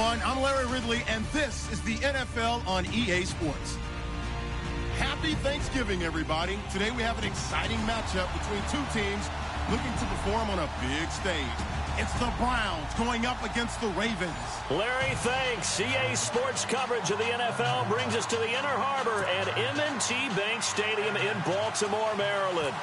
everyone. I'm Larry Ridley, and this is the NFL on EA Sports. Happy Thanksgiving, everybody. Today we have an exciting matchup between two teams looking to perform on a big stage. It's the Browns going up against the Ravens. Larry, thanks. EA Sports coverage of the NFL brings us to the Inner Harbor at M&T Bank Stadium in Baltimore, Maryland.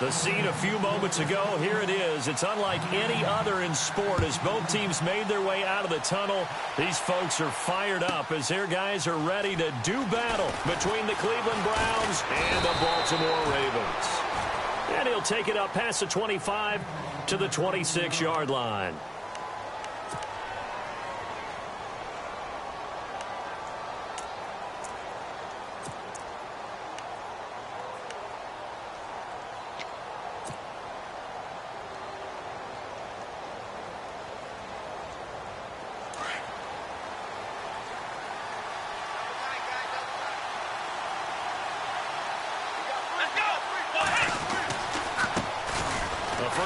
The scene a few moments ago, here it is. It's unlike any other in sport as both teams made their way out of the tunnel. These folks are fired up as their guys are ready to do battle between the Cleveland Browns and the Baltimore Ravens. And he'll take it up past the 25 to the 26-yard line.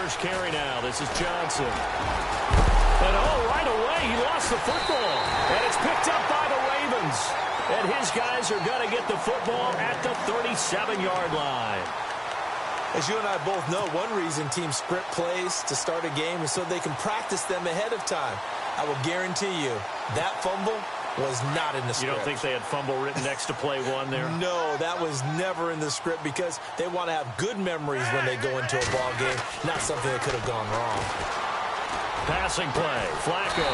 First carry now. This is Johnson. And right away, he lost the football. And it's picked up by the Ravens. And his guys are going to get the football at the 37-yard line. As you and I both know, one reason teams script plays to start a game is so they can practice them ahead of time. I will guarantee you that fumble was not in the script. You don't think they had fumble written next to play one there? No, that was never in the script because they want to have good memories when they go into a ball game, not something that could have gone wrong. Passing play. Flacco.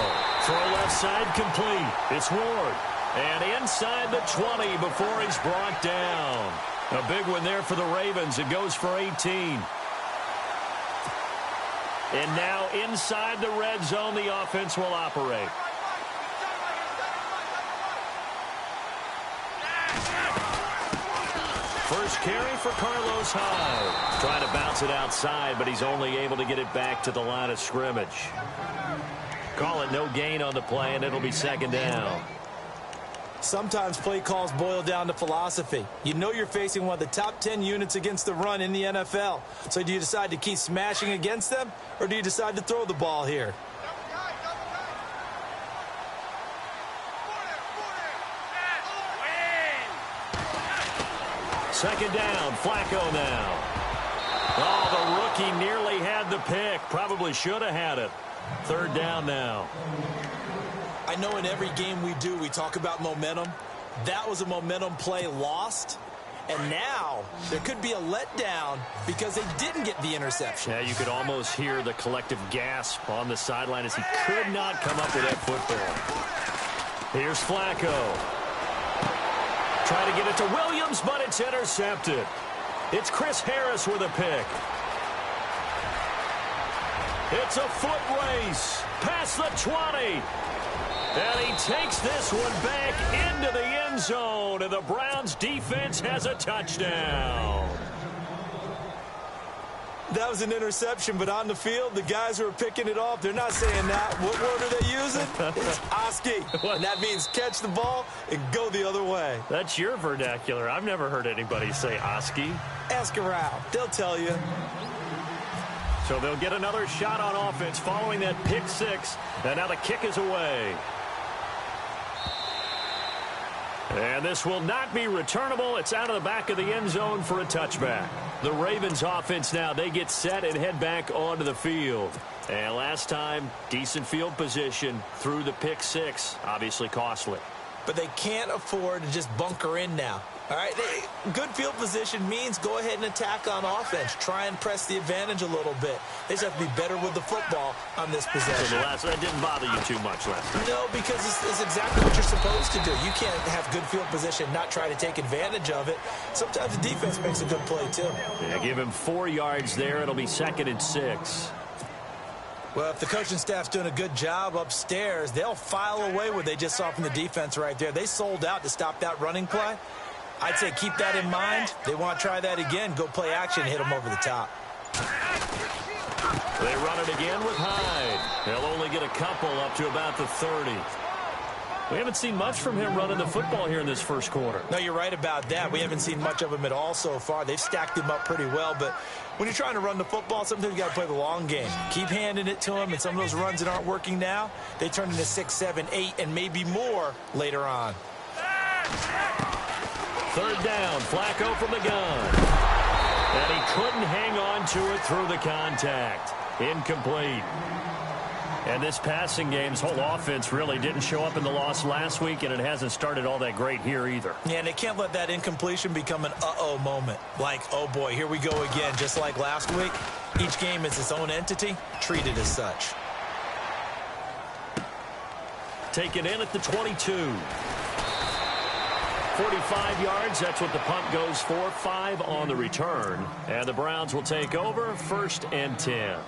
Throw left side complete. It's Ward. And inside the 20 before he's brought down. A big one there for the Ravens. It goes for 18. And now inside the red zone, the offense will operate. First carry for Carlos Hyde. Trying to bounce it outside, but he's only able to get it back to the line of scrimmage. Call it no gain on the play, and it'll be second down. Sometimes play calls boil down to philosophy. You know you're facing one of the top 10 units against the run in the NFL. So do you decide to keep smashing against them, or do you decide to throw the ball here? Second down, Flacco now. Oh, the rookie nearly had the pick. Probably should have had it. Third down now. I know in every game we do, we talk about momentum. That was a momentum play lost. And now there could be a letdown because they didn't get the interception. Yeah, you could almost hear the collective gasp on the sideline as he could not come up with that football. Here's Flacco. Try to get it to Williams, but it's intercepted. It's Chris Harris with a pick. It's a foot race past the 20. And he takes this one back into the end zone, and the Browns defense has a touchdown. That was an interception, but on the field, the guys who are picking it off, they're not saying that. What word are they using? It's Oski. And that means catch the ball and go the other way. That's your vernacular. I've never heard anybody say Oski. Ask around. They'll tell you. So they'll get another shot on offense following that pick six. And now the kick is away. And this will not be returnable. It's out of the back of the end zone for a touchback. The Ravens offense now, they get set and head back onto the field. And last time, decent field position through the pick six. Obviously costly. But they can't afford to just bunker in now. All right, good field position means go ahead and attack on offense. Try and press the advantage a little bit. They just have to be better with the football on this possession. So that didn't bother you too much last time. No, because it's exactly what you're supposed to do. You can't have good field position, not try to take advantage of it. Sometimes the defense makes a good play, too. Yeah, give him 4 yards there. It'll be 2nd and 6. Well, if the coaching staff's doing a good job upstairs, they'll file away what they just saw from the defense right there. They sold out to stop that running play. I'd say keep that in mind. They want to try that again. Go play action, hit them over the top. They run it again with Hyde. They'll only get a couple up to about the 30. We haven't seen much from him running the football here in this first quarter. No, you're right about that. We haven't seen much of him at all so far. They've stacked him up pretty well, but when you're trying to run the football, sometimes you got to play the long game. Keep handing it to him, and some of those runs that aren't working now, they turn into 6, 7, 8, and maybe more later on. Third down, Flacco from the gun. And he couldn't hang on to it through the contact. Incomplete. And this passing game's whole offense really didn't show up in the loss last week, and it hasn't started all that great here either. Yeah, and they can't let that incompletion become an uh-oh moment. Like, oh boy, here we go again, just like last week. Each game is its own entity, treated as such. Taken in at the 22. 45 yards, that's what the punt goes for. 5 on the return. And the Browns will take over, 1st and 10.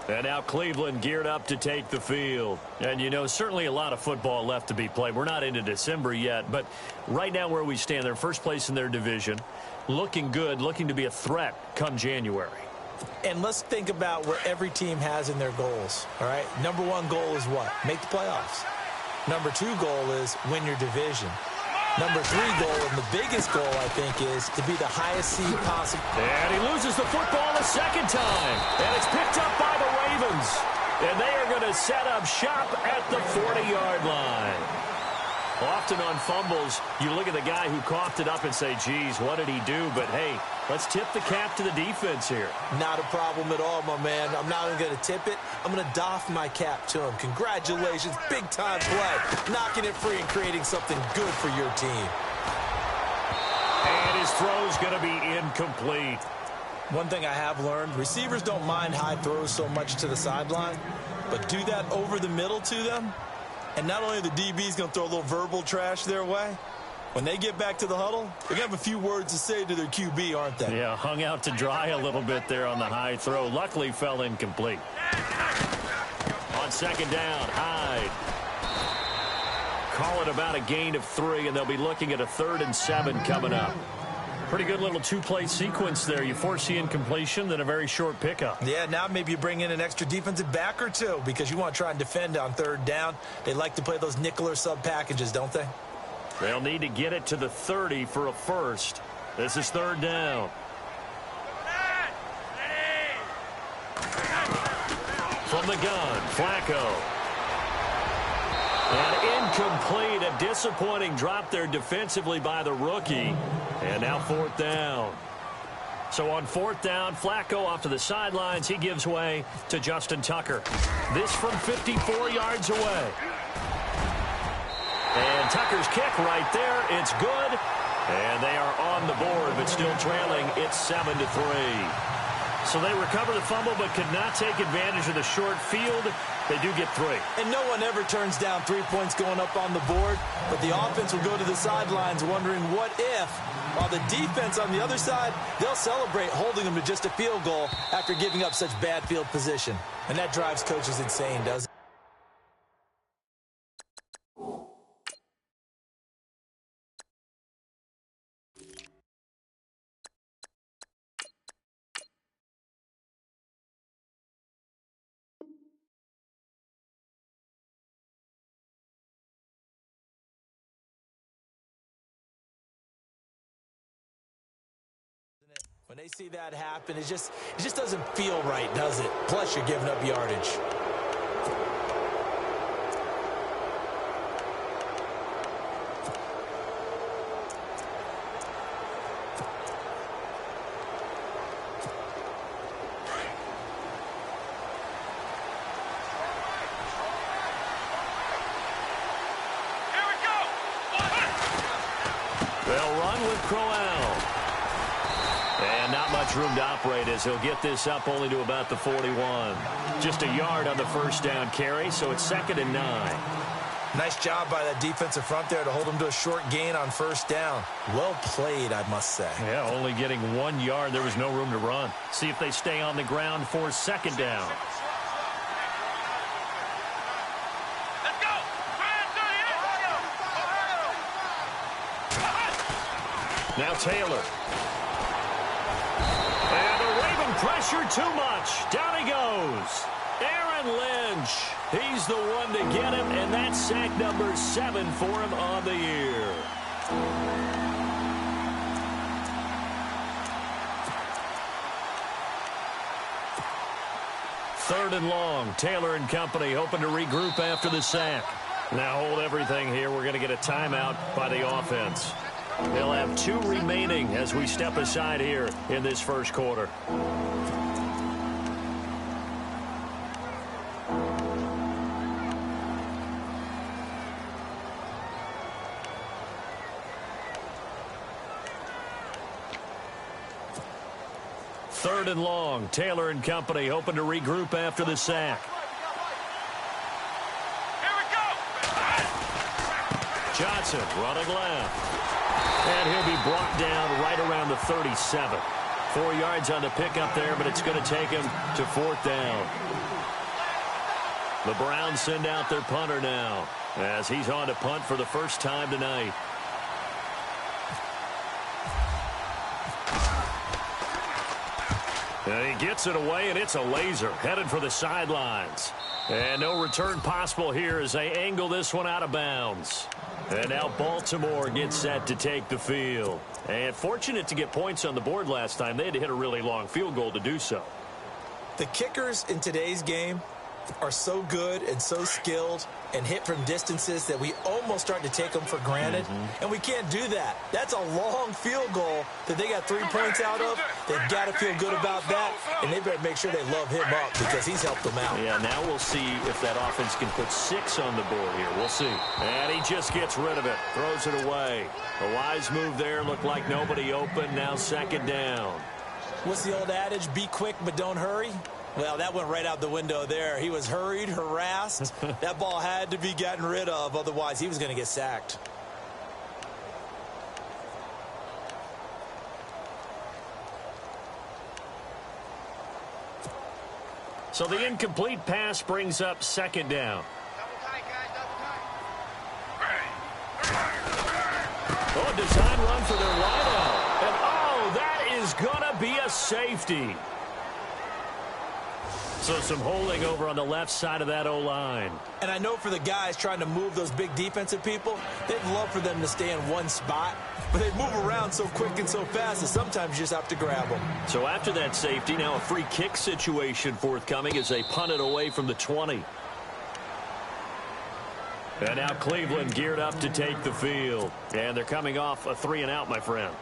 And now Cleveland geared up to take the field. And, you know, certainly a lot of football left to be played. We're not into December yet, but right now where we stand, they're first place in their division. Looking good, looking to be a threat come January. And let's think about what every team has in their goals, all right? Number 1 goal is what? Make the playoffs. Number 2 goal is win your division. Number 3 goal, and the biggest goal, I think, is to be the highest seed possible. And he loses the football a second time. And it's picked up by the Ravens. And they are going to set up shop at the 40-yard line. Often on fumbles, you look at the guy who coughed it up and say, geez, what did he do? But, hey, let's tip the cap to the defense here. Not a problem at all, my man. I'm not even going to tip it. I'm going to doff my cap to him. Congratulations. Big-time play. Knocking it free and creating something good for your team. And his throw's going to be incomplete. One thing I have learned, receivers don't mind high throws so much to the sideline, but do that over the middle to them, and not only are the DBs going to throw a little verbal trash their way, when they get back to the huddle, they're going to have a few words to say to their QB, aren't they? Yeah, hung out to dry a little bit there on the high throw. Luckily, fell incomplete. On second down, Hyde. Call it about a gain of 3, and they'll be looking at a 3rd and 7 coming up. Pretty good little 2-play sequence there. You force the incompletion, then a very short pickup. Yeah, now maybe you bring in an extra defensive back or 2 because you want to try and defend on 3rd down. They like to play those nickel or sub packages, don't they? They'll need to get it to the 30 for a first. This is 3rd down. From the gun, Flacco. And incomplete, a disappointing drop there defensively by the rookie. And now 4th down. So on 4th down, Flacco off to the sidelines. He gives way to Justin Tucker. This from 54 yards away. And Tucker's kick right there. It's good. And they are on the board, but still trailing. It's 7-3. So they recover the fumble, but could not take advantage of the short field. They do get 3. And no one ever turns down 3 points going up on the board, but the offense will go to the sidelines wondering what if, while the defense on the other side, they'll celebrate holding them to just a field goal after giving up such bad field position. And that drives coaches insane, doesn't it? When they see that happen, it just doesn't feel right, does it? Plus, you're giving up yardage. They'll run with Crowell. And not much room to operate as he'll get this up only to about the 41. Just a yard on the first down carry, so it's 2nd and 9. Nice job by that defensive front there to hold him to a short gain on first down. Well played, I must say. Yeah, only getting 1 yard. There was no room to run. See if they stay on the ground for 2nd down. Let's go! Now Taylor. And the Raven pressure too much. Down he goes. Aaron Lynch. He's the one to get him, and that's sack number 7 for him on the year. Third and long. Taylor and company hoping to regroup after the sack. Now hold everything here. We're going to get a timeout by the offense. They'll have 2 remaining as we step aside here in this first quarter. Third and long. Taylor and company hoping to regroup after the sack. Here we go. Johnson running left. And he'll be brought down right around the 37. 4 yards on the pickup there, but it's going to take him to 4th down. The Browns send out their punter now as he's on to punt for the first time tonight. And he gets it away, and it's a laser headed for the sidelines. And no return possible here as they angle this one out of bounds. And now Baltimore gets set to take the field. And fortunate to get points on the board last time. They had to hit a really long field goal to do so. The kickers in today's game are so good and so skilled and hit from distances that we almost start to take them for granted. And we can't do that. That's a long field goal that they got 3 points out of. They've got to feel good about that, and they better make sure they love him up because he's helped them out. Yeah, now we'll see if that offense can put 6 on the board here. We'll see. And he just gets rid of it, throws it away. A wise move there, looked like nobody open. Now 2nd down. What's the old adage? Be quick, but don't hurry. Well, that went right out the window there. He was hurried, harassed. That ball had to be gotten rid of, otherwise he was going to get sacked. So the incomplete pass brings up 2nd down. Double tight, guys. Double tight. Oh, design run for their wideout. And, oh, that is going to be a safety. So some holding over on the left side of that O-line. And I know for the guys trying to move those big defensive people, they'd love for them to stay in one spot. But they move around so quick and so fast that sometimes you just have to grab them. So after that safety, now a free kick situation forthcoming as they punt it away from the 20. And now Cleveland geared up to take the field. And they're coming off a 3-and-out, my friend.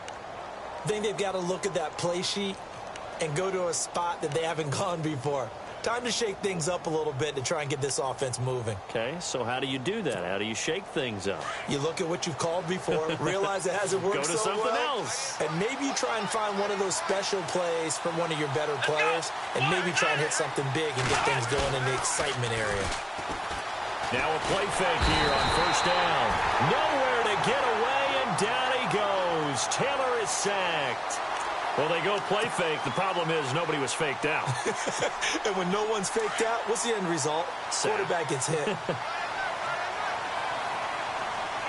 I think they've got to look at that play sheet and go to a spot that they haven't gone before. Time to shake things up a little bit to try and get this offense moving. Okay, so how do you do that? How do you shake things up? You look at what you've called before, realize it hasn't worked Go to so something well, else. and maybe you try and find one of those special plays from one of your better players, and maybe try and hit something big and get things going in the excitement area. Now a play fake here on 1st down. Nowhere to get away, and down he goes. Taylor is sacked. Well, they go play fake. The problem is nobody was faked out. And when no one's faked out, what's the end result? Sack. Quarterback gets hit. Come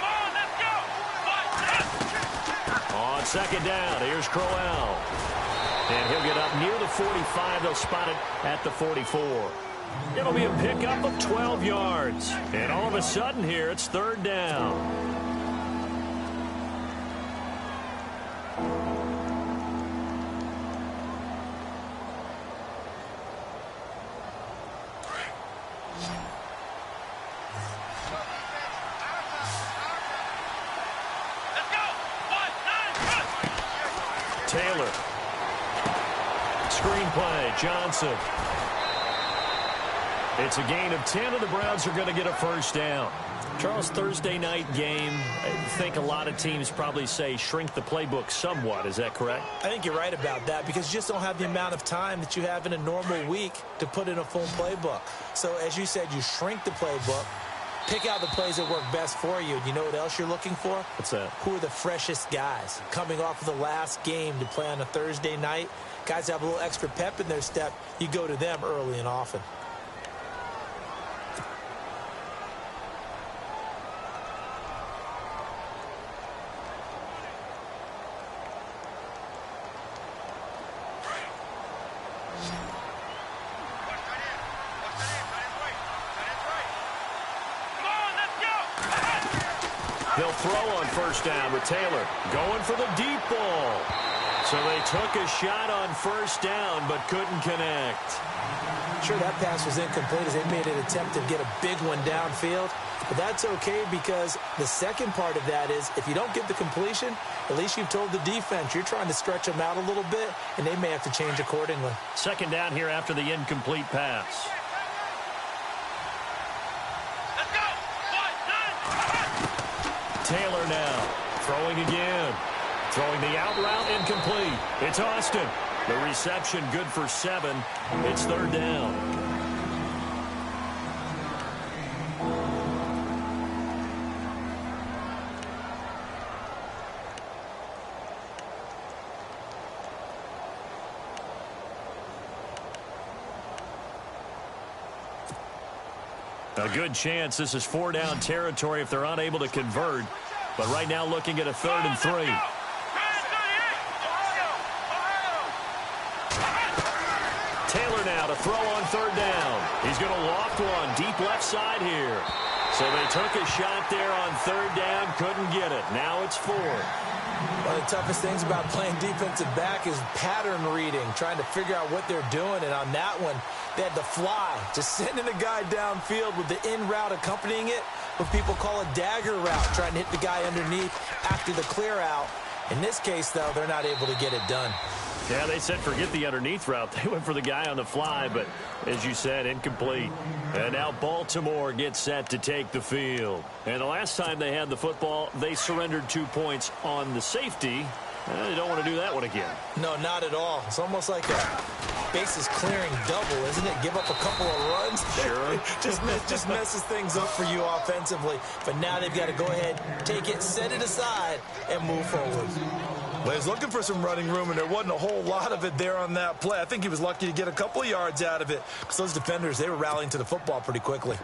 on, let's go. On 2nd down, here's Crowell. And he'll get up near the 45. They'll spot it at the 44. It'll be a pickup of 12 yards. And all of a sudden here, it's 3rd down. Taylor. Screenplay, Johnson. It's a gain of 10, and the Browns are going to get a 1st down. Charles, Thursday night game, I think a lot of teams probably say shrink the playbook somewhat. Is that correct? I think you're right about that because you just don't have the amount of time that you have in a normal week to put in a full playbook. So, as you said, you shrink the playbook, pick out the plays that work best for you. And you know what else you're looking for? What's that? Who are the freshest guys coming off of the last game to play on a Thursday night? Guys have a little extra pep in their step. You go to them early and often. They'll throw on first down with Taylor going for the deep ball. So they took a shot on first down but couldn't connect. Sure, that pass was incomplete as they made an attempt to get a big one downfield. But that's okay because the second part of that is if you don't get the completion, at least you've told the defense you're trying to stretch them out a little bit, and they may have to change accordingly. Second down here after the incomplete pass. Let's go. 1, 2. Taylor now throwing again. Throwing the out route incomplete. It's Austin. The reception good for 7. It's third down. A good chance this is 4-down territory if they're unable to convert. But right now looking at a 3rd and 3. Taylor now to throw on 3rd down. He's going to loft one deep left side here. So they took a shot there on 3rd down, couldn't get it. Now it's 4. One of the toughest things about playing defensive back is pattern reading, trying to figure out what they're doing. And on that one, they had to fly, just sending a guy downfield with the in route accompanying it, what people call a dagger route, trying to hit the guy underneath after the clear out. In this case, though, they're not able to get it done. Yeah, they said forget the underneath route. They went for the guy on the fly, but as you said, incomplete. And now Baltimore gets set to take the field. And the last time they had the football, they surrendered 2 points on the safety. They don't want to do that one again. No, not at all. It's almost like a bases clearing double, isn't it? Give up a couple of runs. Sure. just messes things up for you offensively. But now they've got to go ahead, take it, set it aside, and move forward. Well, he was looking for some running room, and there wasn't a whole lot of it there on that play. I think he was lucky to get a couple of yards out of it because those defenders, they were rallying to the football pretty quickly.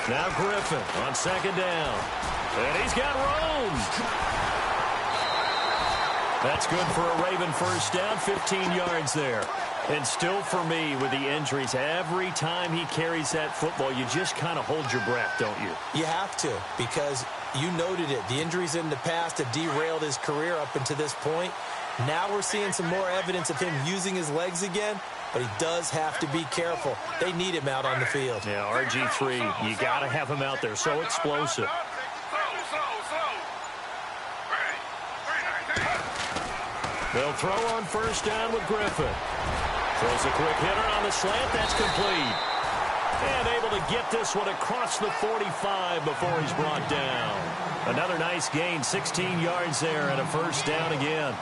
Now Griffin on 2nd down. And he's got room. That's good for a Raven first down, 15 yards there. And still for me with the injuries, every time he carries that football, you just kind of hold your breath, don't you? You have to, because you noted it. The injuries in the past have derailed his career up until this point. Now we're seeing some more evidence of him using his legs again, but he does have to be careful. They need him out on the field. Yeah, RG3, you got to have him out there. So explosive. They'll throw on first down with Griffin. Throws a quick hitter on the slant. That's complete. And able to get this one across the 45 before he's brought down. Another nice gain, 16 yards there and a first down again.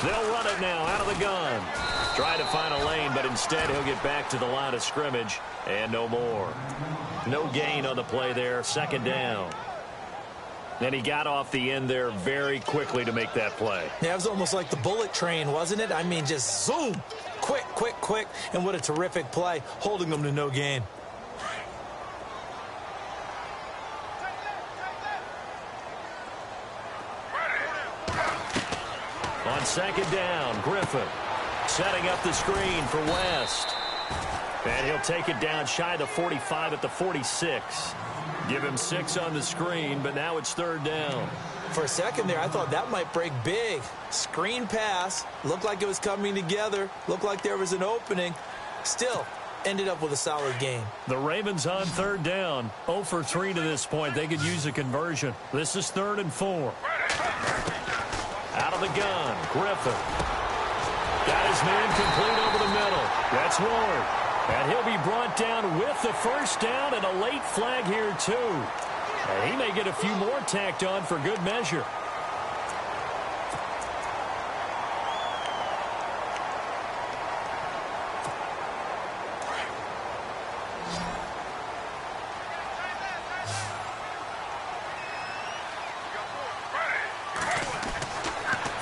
They'll run it now out of the gun. Try to find a lane, but instead he'll get back to the line of scrimmage and no more. No gain on the play there, 2nd down. And he got off the end there very quickly to make that play. Yeah, it was almost like the bullet train, wasn't it? I mean, just zoom. Quick, quick, quick. And what a terrific play, holding them to no gain. On 2nd down, Griffin setting up the screen for West. And he'll take it down shy of the 45 at the 46. Give him 6 on the screen, but now it's 3rd down. For a second there, I thought that might break big. Screen pass. Looked like it was coming together. Looked like there was an opening. Still, ended up with a solid game. The Ravens on 3rd down. 0 for 3 to this point. They could use a conversion. This is 3rd and 4. Out of the gun, Griffin. Got his man complete over the middle. That's Ward. And he'll be brought down with the first down and a late flag here, too. And he may get a few more tacked on for good measure.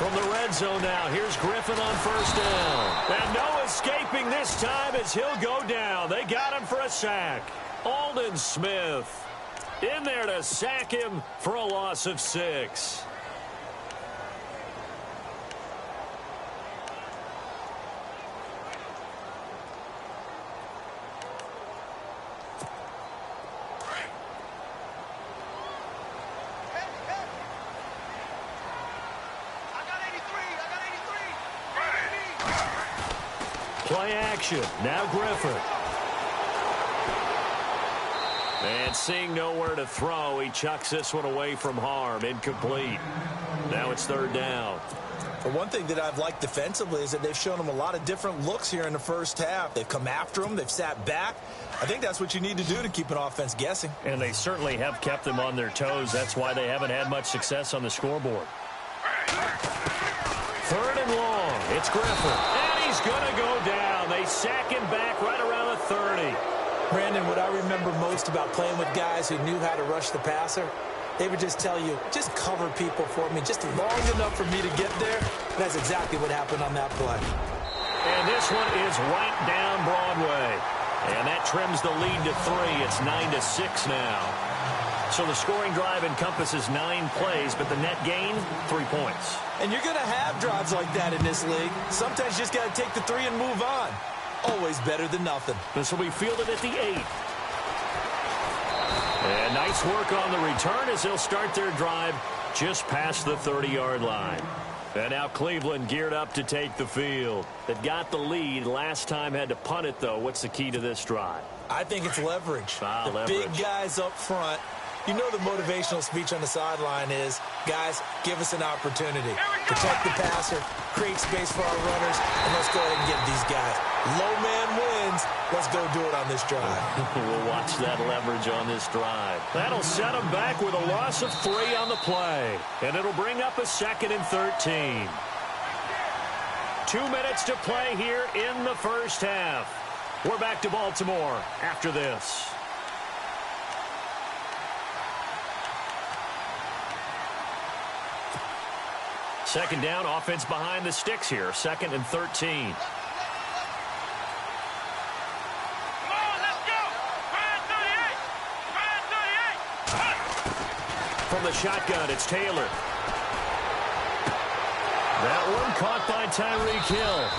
From the red zone now, here's Griffin on first down. And no escaping this time as he'll go down. They got him for a sack. Aldon Smith in there to sack him for a loss of 6. Play action. Now Griffin. And seeing nowhere to throw, he chucks this one away from harm. Incomplete. Now it's third down. The one thing that I've liked defensively is that they've shown him a lot of different looks here in the first half. They've come after him. They've sat back. I think that's what you need to do to keep an offense guessing. And they certainly have kept them on their toes. That's why they haven't had much success on the scoreboard. Third and long. It's Griffin. And he's going to go down. They sack him back right around the 30. Brandon, what I remember most about playing with guys who knew how to rush the passer, they would just tell you, just cover people for me, just long enough for me to get there. That's exactly what happened on that play. And this one is right down Broadway. And that trims the lead to 3. It's 9-6 now. So the scoring drive encompasses 9 plays, but the net gain, 3 points. And you're going to have drives like that in this league. Sometimes you just got to take the 3 and move on. Always better than nothing. This will be fielded at the 8. And nice work on the return as they'll start their drive just past the 30-yard line. And now Cleveland geared up to take the field. They've got the lead. Last time had to punt it, though. What's the key to this drive? I think it's leverage. Leverage. Big guys up front. You know the motivational speech on the sideline is, guys, give us an opportunity. Protect the passer, create space for our runners, and let's go ahead and get these guys. Low man wins. Let's go do it on this drive. We'll watch that leverage on this drive. That'll set them back with a loss of 3 on the play. And it'll bring up a 2nd and 13. 2 minutes to play here in the first half. We're back to Baltimore after this. Second down, offense behind the sticks here. 2nd and 13. From the shotgun, it's Taylor. That one caught by Tyreek Hill.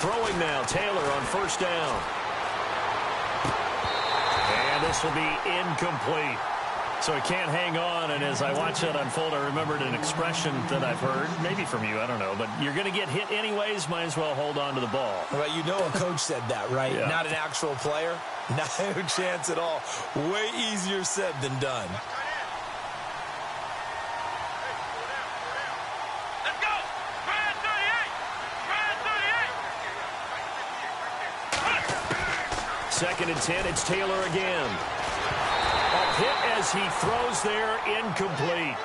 Throwing now, Taylor on first down. And this will be incomplete. So he can't hang on, and as I watch that unfold, I remembered an expression that I've heard, maybe from you, I don't know, but you're going to get hit anyways, might as well hold on to the ball. Well, you know a coach said that, right? Yeah. Not an actual player. No chance at all. Way easier said than done. Second and 10, it's Taylor again. A hit as he throws there, incomplete.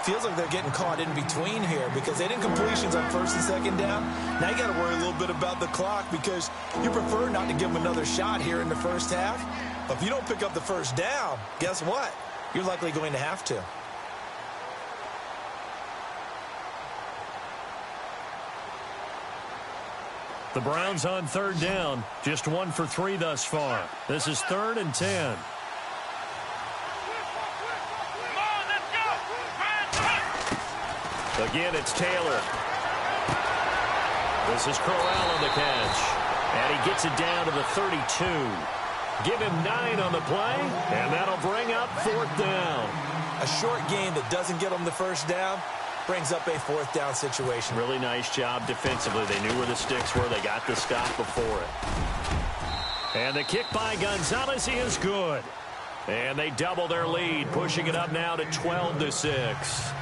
Feels like they're getting caught in between here because they didn't completions on first and second down. Now you got to worry a little bit about the clock because you prefer not to give them another shot here in the first half. But if you don't pick up the first down, guess what? You're likely going to have to. The Browns on third down, just 1 for 3 thus far. This is 3rd and 10. Again, it's Taylor. This is Crowell on the catch. And he gets it down to the 32. Give him 9 on the play, and that'll bring up 4th down. A short game that doesn't get them the first down brings up a 4th down situation. Really nice job defensively. They knew where the sticks were. They got the stop before it. And the kick by Gonzalez is good. And they double their lead, pushing it up now to 12-6.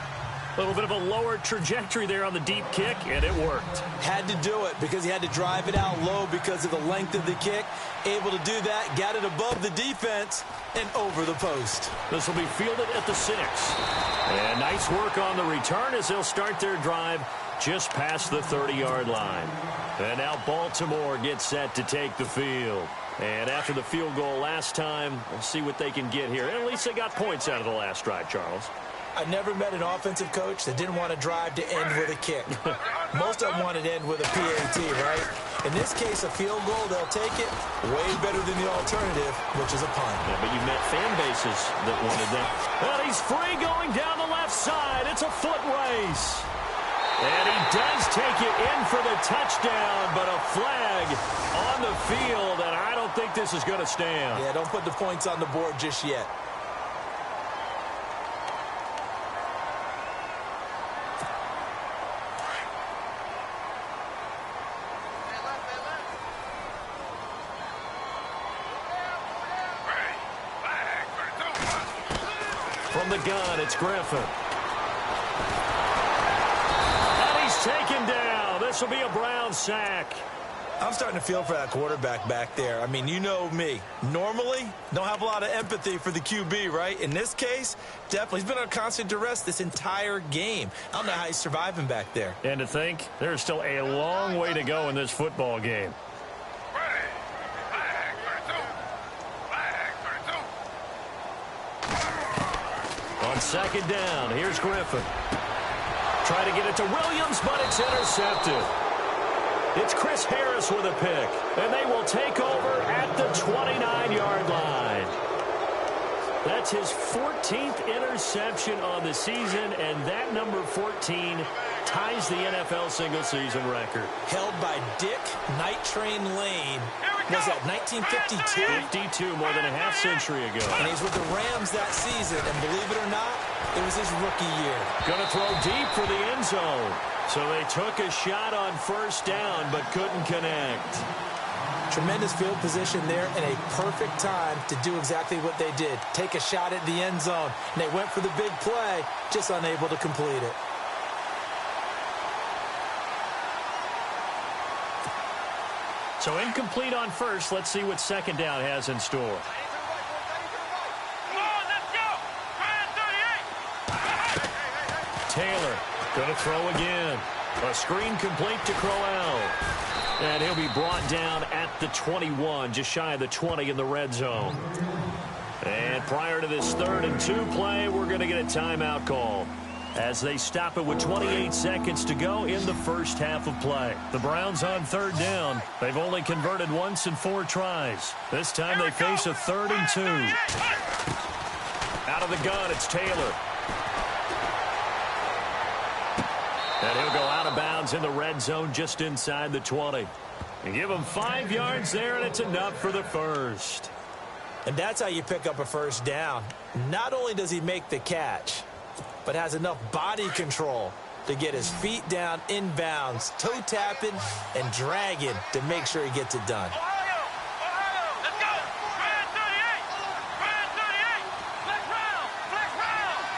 A little bit of a lower trajectory there on the deep kick, and it worked. Had to do it because he had to drive it out low because of the length of the kick. Able to do that, got it above the defense, and over the post. This will be fielded at the 6. And nice work on the return as they'll start their drive just past the 30-yard line. And now Baltimore gets set to take the field. And after the field goal last time, we'll see what they can get here. At least they got points out of the last drive, Charles. I never met an offensive coach that didn't want to drive to end with a kick. Most of them wanted to end with a PAT, right? In this case, a field goal, they'll take it way better than the alternative, which is a punt. Yeah, but you met fan bases that wanted that. And he's free going down the left side. It's a foot race. And he does take it in for the touchdown, but a flag on the field, and I don't think this is going to stand. Yeah, don't put the points on the board just yet. From the gun, it's Griffin. And he's taken down. This will be a Brown sack. I'm starting to feel for that quarterback back there. I mean, you know me. Normally, don't have a lot of empathy for the QB, right? In this case, definitely. He's been under constant duress this entire game. I don't know how he's surviving back there. And to think, there's still a long way to go in this football game. On second down, here's Griffin. Try to get it to Williams, but it's intercepted. It's Chris Harris with a pick, and they will take over at the 29-yard line. That's his 14th interception on the season, and that number 14 ties the NFL single-season record. Held by Dick Night Train Lane. Was that 1952? 52, more than a half century ago. And he's with the Rams that season, and believe it or not, it was his rookie year. Going to throw deep for the end zone. So they took a shot on first down, but couldn't connect. Tremendous field position there and a perfect time to do exactly what they did. Take a shot at the end zone. And they went for the big play, just unable to complete it. So incomplete on first. Let's see what second down has in store. Come on, let's go. Taylor going to throw again. A screen complete to Crowell. And he'll be brought down at the 21, just shy of the 20 in the red zone. And prior to this 3rd and 2 play, we're going to get a timeout call as they stop it with 28 seconds to go in the first half of play. The Browns on 3rd down. They've only converted once in 4 tries. This time they face a 3rd and 2. Out of the gun, it's Taylor. And he'll go out of bounds in the red zone just inside the 20. And give him 5 yards there, and it's enough for the first. And that's how you pick up a first down. Not only does he make the catch, but has enough body control to get his feet down inbounds, toe tapping and dragging to make sure he gets it done. Ohio, let's go. Brand 38. Flex round.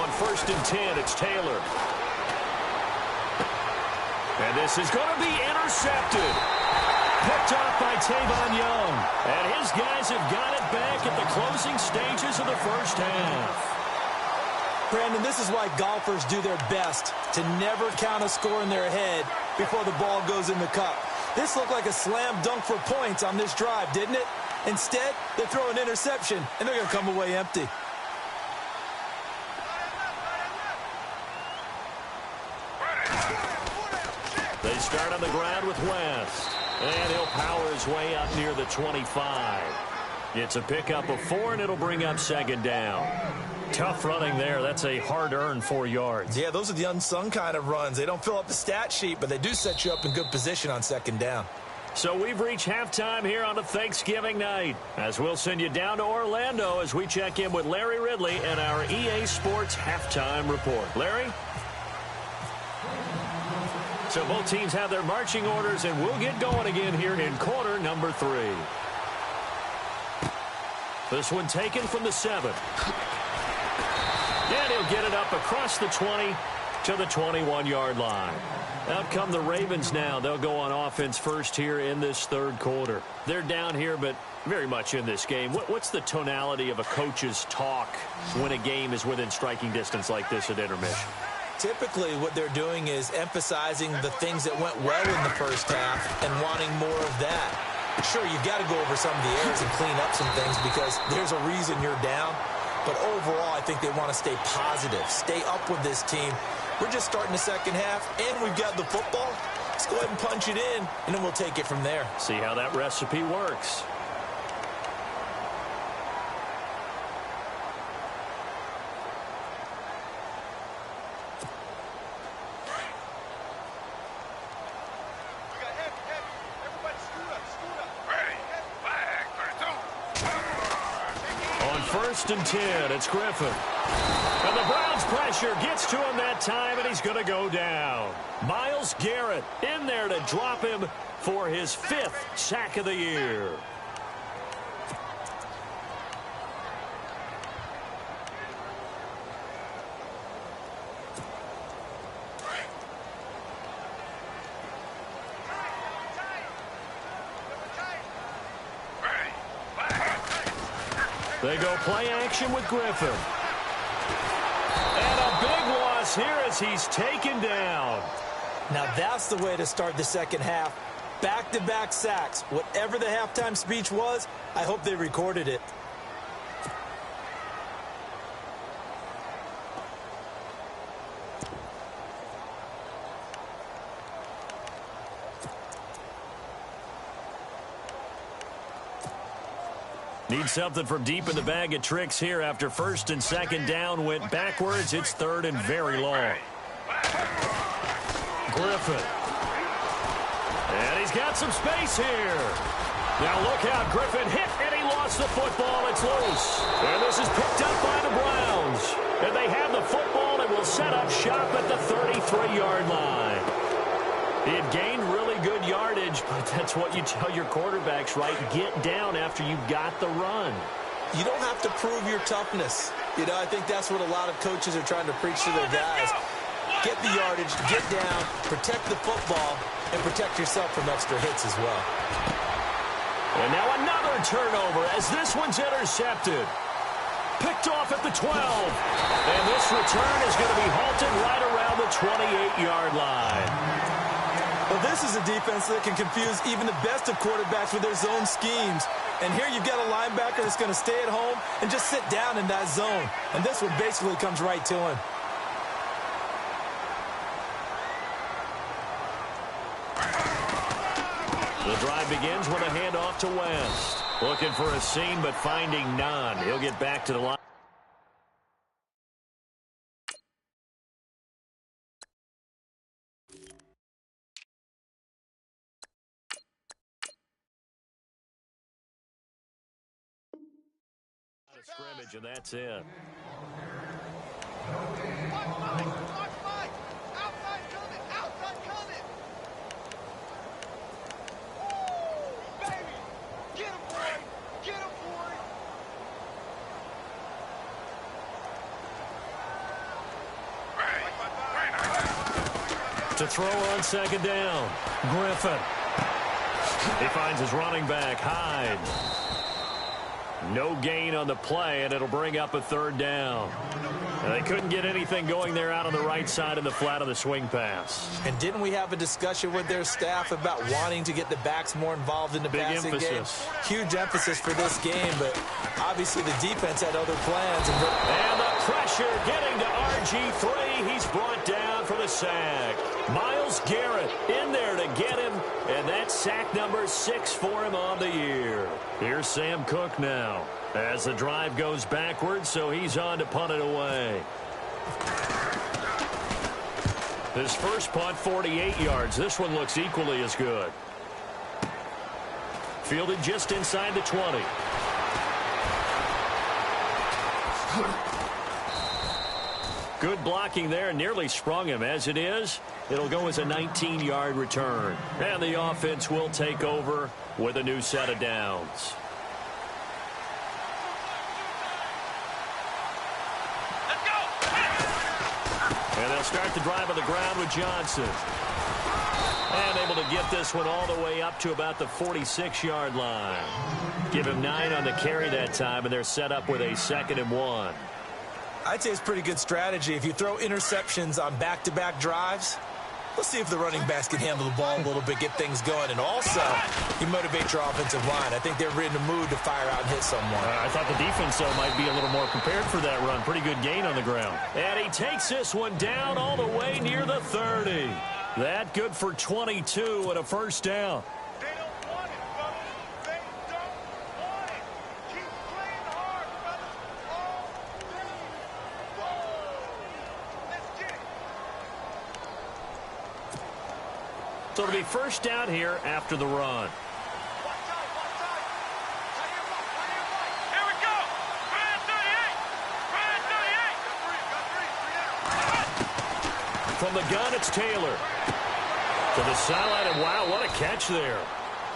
On 1st and 10, it's Taylor. And this is going to be intercepted. Picked off by Tavon Young. And his guys have got it back at the closing stages of the first half. Brandon, this is why golfers do their best to never count a score in their head before the ball goes in the cup. This looked like a slam dunk for points on this drive, didn't it? Instead, they throw an interception, and they're going to come away empty. They start on the ground with West. And he'll power his way up near the 25. It's a pickup of 4, and it'll bring up 2nd down. Tough running there. That's a hard-earned 4 yards. Yeah, those are the unsung kind of runs. They don't fill up the stat sheet, but they do set you up in good position on 2nd down. So we've reached halftime here on a Thanksgiving night, as we'll send you down to Orlando as we check in with Larry Ridley and our EA Sports Halftime Report. Larry? So both teams have their marching orders, and we'll get going again here in quarter number 3. This one taken from the 7. And he'll get it up across the 20 to the 21-yard line. Out come the Ravens now. They'll go on offense first here in this third quarter. They're down here, but very much in this game. What's the tonality of a coach's talk when a game is within striking distance like this at intermission? Typically, what they're doing is emphasizing the things that went well in the first half and wanting more of that. Sure, you've got to go over some of the errors and clean up some things because there's a reason you're down. But overall, I think they want to stay positive, stay up with this team. We're just starting the second half, and we've got the football. Let's go ahead and punch it in, and then we'll take it from there. See how that recipe works. First and 10, it's Griffin. And the Browns pressure gets to him that time, and he's going to go down. Myles Garrett in there to drop him for his 5th sack of the year. They go play action with Griffin. And a big loss here as he's taken down. Now that's the way to start the second half. Back-to-back sacks. Whatever the halftime speech was, I hope they recorded it. Need something from deep in the bag of tricks here after first and second down went backwards. It's third and very long. Griffin. And he's got some space here. Now look out. Griffin hit and he lost the football. It's loose. And this is picked up by the Browns. And they have the football and will set up shop at the 33-yard line. He had gained really good yardage, but that's what you tell your quarterbacks, right? Get down after you've got the run. You don't have to prove your toughness. You know, I think that's what a lot of coaches are trying to preach to their guys. Get the yardage, get down, protect the football, and protect yourself from extra hits as well. And now another turnover as this one's intercepted. Picked off at the 12. And this return is going to be halted right around the 28-yard line. Well, this is a defense that can confuse even the best of quarterbacks with their zone schemes. And here you've got a linebacker that's going to stay at home and just sit down in that zone. And this one basically comes right to him. The drive begins with a handoff to West. Looking for a seam, but finding none. He'll get back to the line. Scrimmage, and that's it. Outside coming. Baby, get him, boy. Get him, boy. To throw on second down, Griffin. He finds his running back, Hyde. No gain on the play, and it'll bring up a third down. And they couldn't get anything going there out on the right side of the flat of the swing pass. And didn't we have a discussion with their staff about wanting to get the backs more involved in the passing game? Huge emphasis for this game, but obviously the defense had other plans. And the pressure getting to RG3. He's brought down for the sack. Myles Garrett in there to get him, and that's sack number 6 for him on the year. Here's Sam Cook now as the drive goes backwards, so he's on to punt it away. His first punt, 48 yards. This one looks equally as good. Fielded just inside the 20. Good blocking there, nearly sprung him. As it is, it'll go as a 19-yard return. And the offense will take over with a new set of downs. And they'll start the drive on the ground with Johnson. And able to get this one all the way up to about the 46-yard line. Give him 9 on the carry that time, and they're set up with a 2nd and 1. I'd say it's pretty good strategy. If you throw interceptions on back-to-back drives, let's see if the running backs can handle the ball a little bit, get things going. And also, you motivate your offensive line. I think they're in the mood to fire out and hit someone. I thought the defense, though, might be a little more prepared for that run. Pretty good gain on the ground. And he takes this one down all the way near the 30. That good for 22 and a first down. They don't want it, brother. They don't want it. Keep playing hard, brother. All three. Whoa. Let's get it. So it'll be first down here after the run. Watch out, watch out. Right here, right. Here we go. Ryan 38. Ryan 38. Got three. From the gun, it's Taylor. To the sideline, and wow, what a catch there.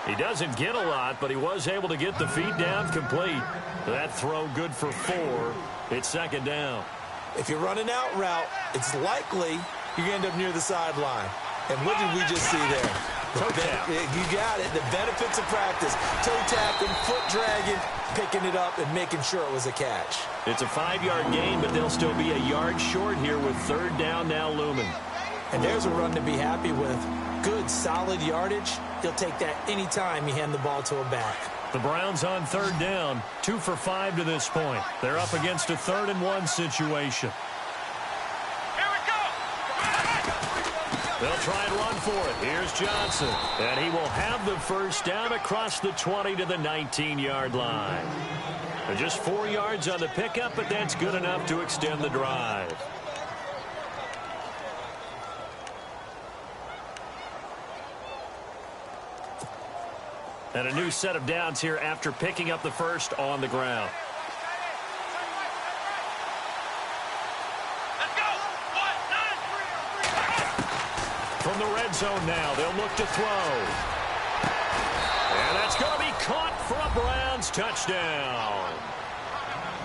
He doesn't get a lot, but he was able to get the feet down complete. That throw good for 4. It's 2nd down. If you're running out route, it's likely you're going to end up near the sideline. And what did we just see there? Toe tap. You got it. The benefits of practice. Toe tapping, foot dragging, picking it up, and making sure it was a catch. It's a 5-yard gain, but they'll still be a yard short here with 3rd down now looming. And there's a run to be happy with. Good, solid yardage. He'll take that any time you hand the ball to a back. The Browns on 3rd down, 2 for 5 to this point. They're up against a 3rd and 1 situation. Here we go. They'll try and run for it. Here's Johnson. And he will have the first down across the 20 to the 19-yard line. Just 4 yards on the pickup, but that's good enough to extend the drive. And a new set of downs here after picking up the first on the ground. Let's go. 1, 9, 3. From the red zone now, they'll look to throw. And that's going to be caught for a Browns touchdown.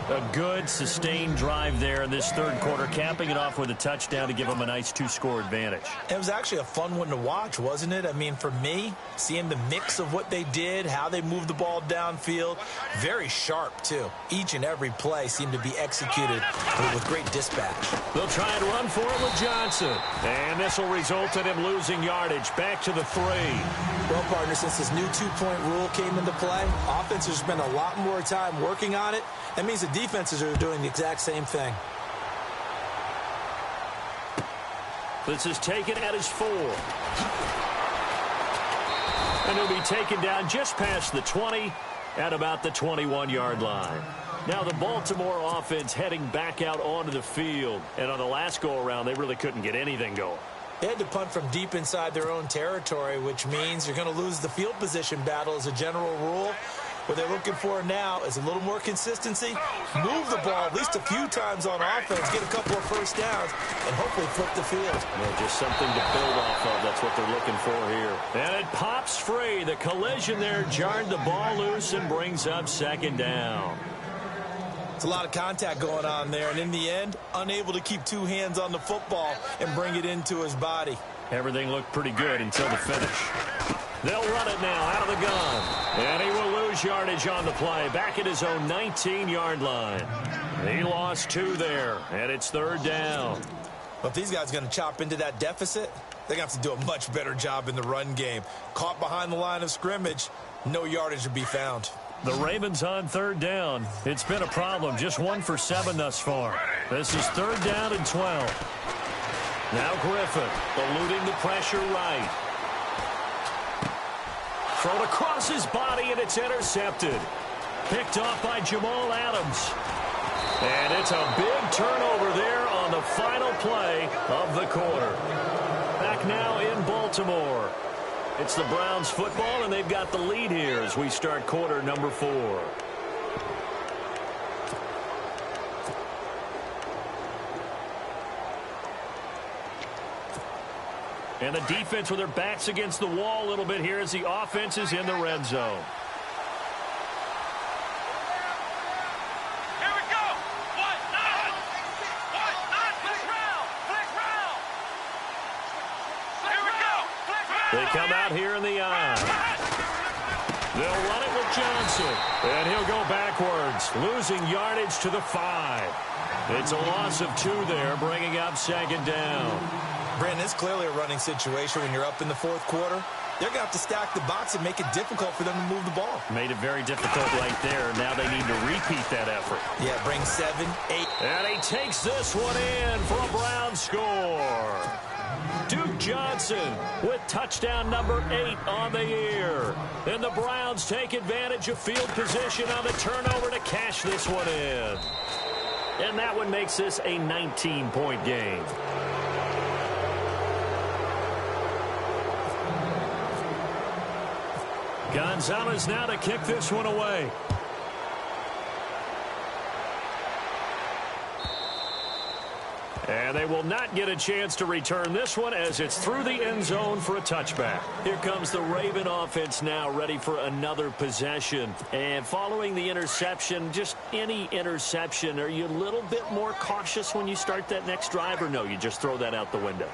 A good, sustained drive there in this 3rd quarter, capping it off with a touchdown to give them a nice 2-score advantage. It was actually a fun one to watch, wasn't it? I mean, for me, seeing the mix of what they did, how they moved the ball downfield, very sharp, too. Each and every play seemed to be executed with great dispatch. They'll try and run for it with Johnson. And this will result in him losing yardage back to the 3. Well, partner, since this new 2-point rule came into play, offenses spend a lot more time working on it. That means the defenses are doing the exact same thing. This is taken at his 4. And he'll be taken down just past the 20 at about the 21-yard line. Now the Baltimore offense heading back out onto the field. And on the last go-around, they really couldn't get anything going. They had to punt from deep inside their own territory, which means you're going to lose the field position battle as a general rule. What they're looking for now is a little more consistency, move the ball at least a few times on offense, get a couple of first downs, and hopefully flip the field. Yeah, just something to build off of. That's what they're looking for here. And it pops free. The collision there jarred the ball loose and brings up 2nd down. It's a lot of contact going on there, and in the end, unable to keep 2 hands on the football and bring it into his body. Everything looked pretty good until the finish. They'll run it now out of the gun. And he will lose yardage on the play. Back at his own 19-yard line. He lost 2 there, and it's 3rd down. But if these guys are going to chop into that deficit, they're going to have to do a much better job in the run game. Caught behind the line of scrimmage, no yardage to be found. The Ravens on 3rd down. It's been a problem. Just 1 for 7 thus far. This is 3rd down and 12. Now Griffin eluding the pressure right. Thrown across his body, and it's intercepted. Picked off by Jamal Adams. And it's a big turnover there on the final play of the quarter. Back now in Baltimore. It's the Browns football, and they've got the lead here as we start quarter number 4. And the defense with their backs against the wall a little bit here as the offense is in the red zone. Here we go. What? Nine. What? Nine. Flick round. Flick round. Here we go. Flick round. They come out here in the eye. They'll run it with Johnson. And he'll go backwards, losing yardage to the 5. It's a loss of 2 there, bringing up second down. Brandon, it's clearly a running situation when you're up in the fourth quarter. They're going to have to stack the box and make it difficult for them to move the ball. Made it very difficult right there. Now they need to repeat that effort. Yeah, bring 7, 8. And he takes this one in for a Brown score. Duke Johnson with touchdown number 8 on the year. And the Browns take advantage of field position on the turnover to cash this one in. And that one makes this a 19-point game. Gonzalez now to kick this one away. And they will not get a chance to return this one as it's through the end zone for a touchback. Here comes the Raven offense now ready for another possession. And following the interception, just any interception, are you a little bit more cautious when you start that next drive, or no, you just throw that out the window?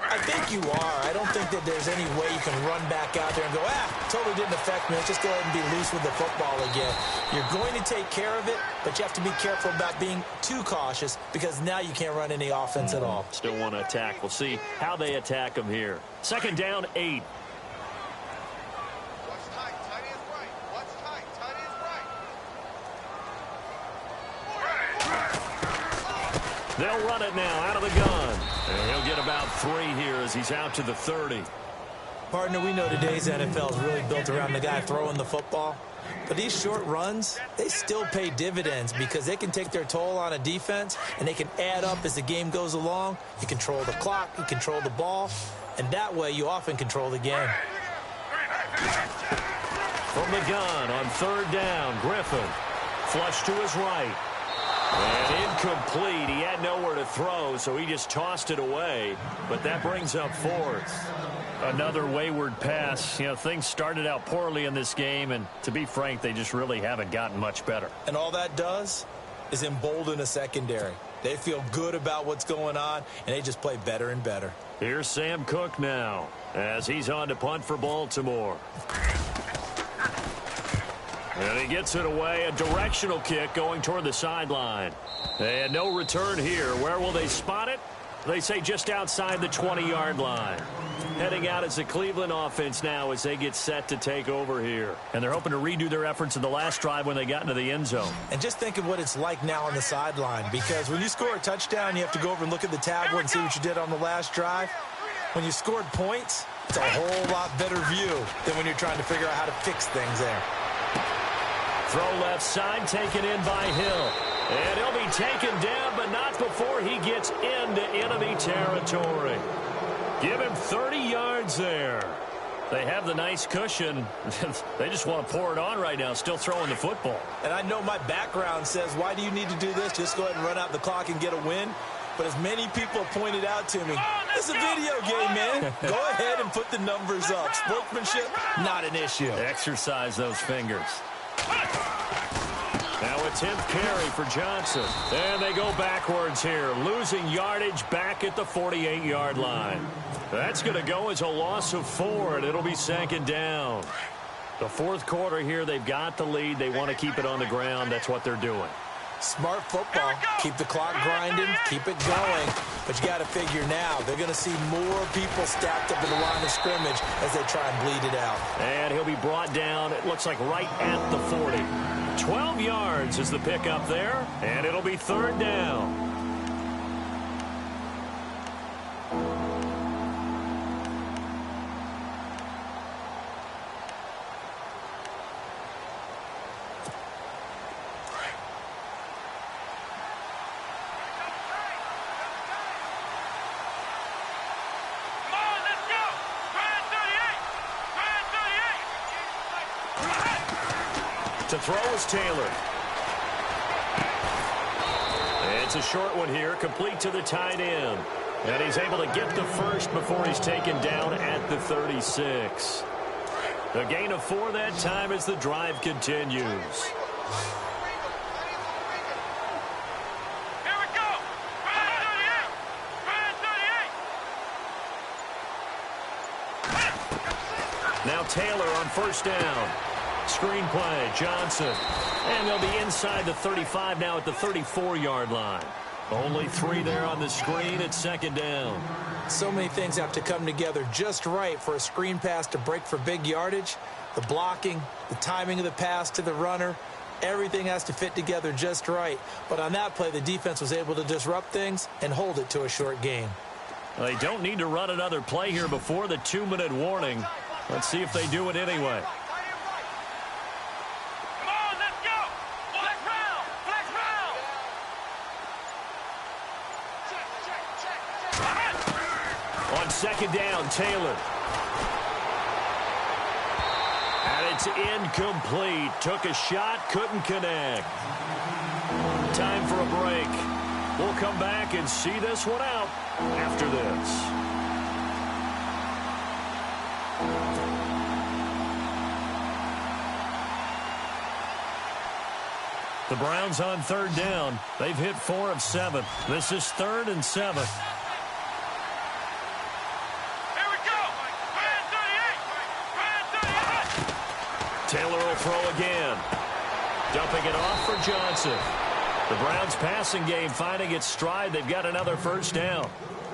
I think you are. I don't think that there's any way you can run back out there and go, totally didn't affect me. Let's just go ahead and be loose with the football again. You're going to take care of it, but you have to be careful about being too cautious because now you can't run any offense at all. Still want to attack. We'll see how they attack them here. Second down, 8. What's tight? Tight is right. What's tight? Tight is right. They'll run it now out of the gun. And he'll get about 3 here as he's out to the 30. Partner, we know today's NFL is really built around the guy throwing the football. But these short runs, they still pay dividends because they can take their toll on a defense and they can add up as the game goes along. You control the clock, you control the ball, and that way you often control the game. From the gun on third down, Griffin. Flush to his right. And incomplete. He had nowhere to throw, so he just tossed it away. But that brings up 4th. Another wayward pass. You know, things started out poorly in this game, and to be frank, they just really haven't gotten much better. And all that does is embolden a secondary. They feel good about what's going on, and they just play better and better. Here's Sam Cook now as he's on to punt for Baltimore. And he gets it away, a directional kick going toward the sideline. And no return here. Where will they spot it? They say just outside the 20-yard line. Heading out as the Cleveland offense now as they get set to take over here. And they're hoping to redo their efforts in the last drive when they got into the end zone. And just think of what it's like now on the sideline, because when you score a touchdown, you have to go over and look at the tablet and see what you did on the last drive. When you scored points, it's a whole lot better view than when you're trying to figure out how to fix things there. Throw left side, taken in by Hill. And he'll be taken down, but not before he gets into enemy territory. Give him 30 yards there. They have the nice cushion. They just want to pour it on right now, still throwing the football. And I know my background says, why do you need to do this? Just go ahead and run out the clock and get a win. But as many people have pointed out to me, it's a video game, man. Go ahead and put the numbers up. Sportsmanship, not an issue. Exercise those fingers. Now a 10th carry for Johnson. And they go backwards here, losing yardage back at the 48-yard line. That's going to go as a loss of 4, and it'll be second down. The fourth quarter here, they've got the lead. They want to keep it on the ground. That's what they're doing. Smart football. Keep the clock grinding, keep it going. But you got to figure now, they're going to see more people stacked up in the line of scrimmage as they try and bleed it out. And he'll be brought down, it looks like right at the 40. 12 yards is the pickup there, and it'll be third down. To throw is Taylor. It's a short one here, complete to the tight end. And he's able to get the first before he's taken down at the 36. A gain of 4 that time as the drive continues. Here we go. Ryan 38. Now Taylor on first down. Screen play, Johnson. And they'll be inside the 35 now at the 34-yard line. Only 3 there on the screen at second down. So many things have to come together just right for a screen pass to break for big yardage. The blocking, the timing of the pass to the runner, everything has to fit together just right. But on that play, the defense was able to disrupt things and hold it to a short gain. They don't need to run another play here before the 2-minute warning. Let's see if they do it anyway. Come on, let's go. Flex round. Flex round. On second down, Taylor. And it's incomplete. Took a shot, couldn't connect. Time for a break. We'll come back and see this one out after this. The Browns on third down. They've hit 4 of 7. This is 3rd and 7. Here we go. Ryan 38. Taylor will throw again. Dumping it off for Johnson. The Browns passing game finding its stride. They've got another first down.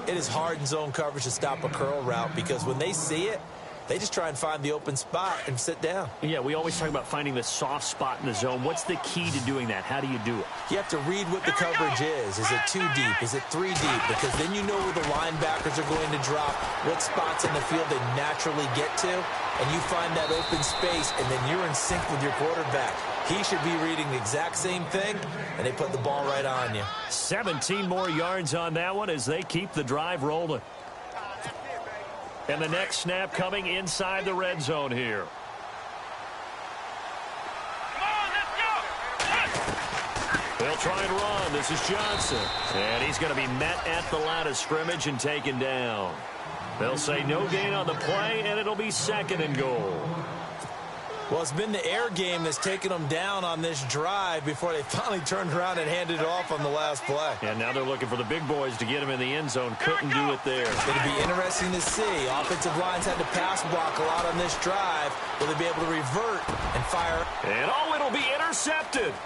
It is hard in zone coverage to stop a curl route because when they see it, they just try and find the open spot and sit down. Yeah, we always talk about finding the soft spot in the zone. What's the key to doing that? How do you do it? You have to read what the coverage is. Is it 2 deep? Is it 3 deep? Because then you know where the linebackers are going to drop, what spots in the field they naturally get to, and you find that open space, and then you're in sync with your quarterback. He should be reading the exact same thing, and they put the ball right on you. 17 more yards on that one as they keep the drive rolling. And the next snap coming inside the red zone here. Come on, let's go. They'll try and run. This is Johnson. And he's going to be met at the line of scrimmage and taken down. They'll say no gain on the play, and it'll be 2nd and goal. Well, it's been the air game that's taken them down on this drive before they finally turned around and handed it off on the last play. And now they're looking for the big boys to get him in the end zone. Couldn't do it there. It'll be interesting to see. Offensive lines had to pass block a lot on this drive. Will they be able to revert and fire? And it'll be intercepted.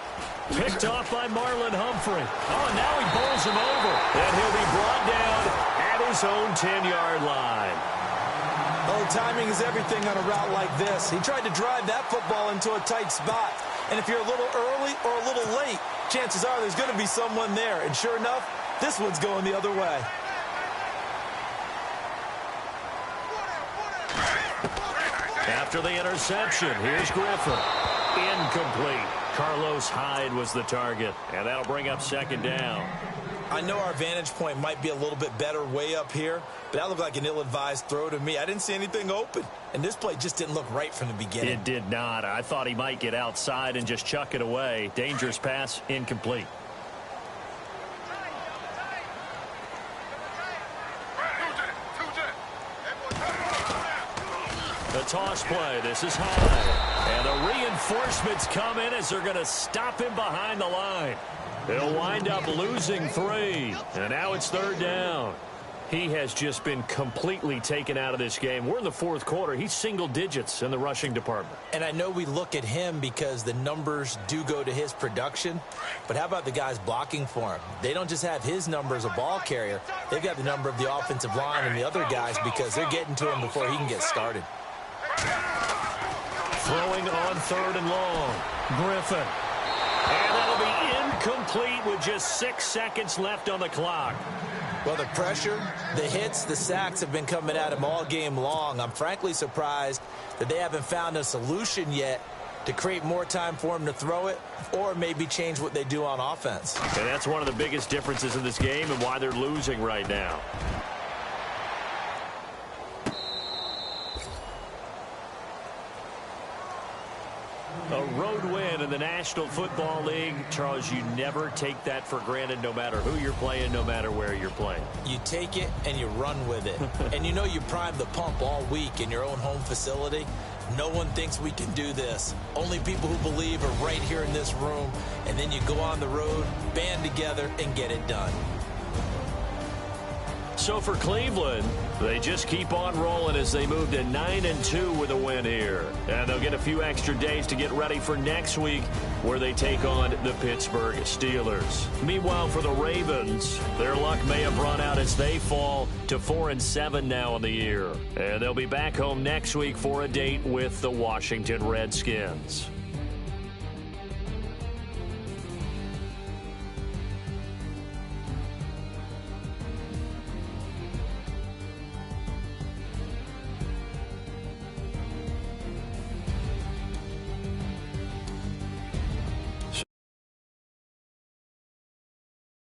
Picked off by Marlon Humphrey. Oh, and now he bowls him over. And he'll be brought down at his own 10-yard line. Oh, timing is everything on a route like this. He tried to drive that football into a tight spot. And if you're a little early or a little late, chances are there's going to be someone there. And sure enough, this one's going the other way. After the interception, here's Griffin. Incomplete. Carlos Hyde was the target. And that'll bring up 2nd down. I know our vantage point might be a little bit better way up here, but that looked like an ill-advised throw to me. I didn't see anything open, and this play just didn't look right from the beginning. It did not. I thought he might get outside and just chuck it away. Dangerous pass, incomplete. The toss play. This is high. And the reinforcements come in as they're going to stop him behind the line. They'll wind up losing 3. And now it's 3rd down. He has just been completely taken out of this game. We're in the 4th quarter. He's single digits in the rushing department. And I know we look at him because the numbers do go to his production. But how about the guys blocking for him? They don't just have his number as a ball carrier. They've got the number of the offensive line and the other guys because they're getting to him before he can get started. Throwing on 3rd and long. Griffin. And that'll be incomplete with just 6 seconds left on the clock. Well, the pressure, the hits, the sacks have been coming at him all game long. I'm frankly surprised that they haven't found a solution yet to create more time for him to throw it or maybe change what they do on offense. And that's one of the biggest differences in this game and why they're losing right now. A road win in the National Football League. Charles, you never take that for granted no matter who you're playing, no matter where you're playing. You take it and you run with it. And you know you prime the pump all week in your own home facility. No one thinks we can do this. Only people who believe are right here in this room. And then you go on the road, band together, and get it done. So for Cleveland, they just keep on rolling as they move to 9-2 with a win here. And they'll get a few extra days to get ready for next week where they take on the Pittsburgh Steelers. Meanwhile, for the Ravens, their luck may have run out as they fall to 4-7 now in the year. And they'll be back home next week for a date with the Washington Redskins.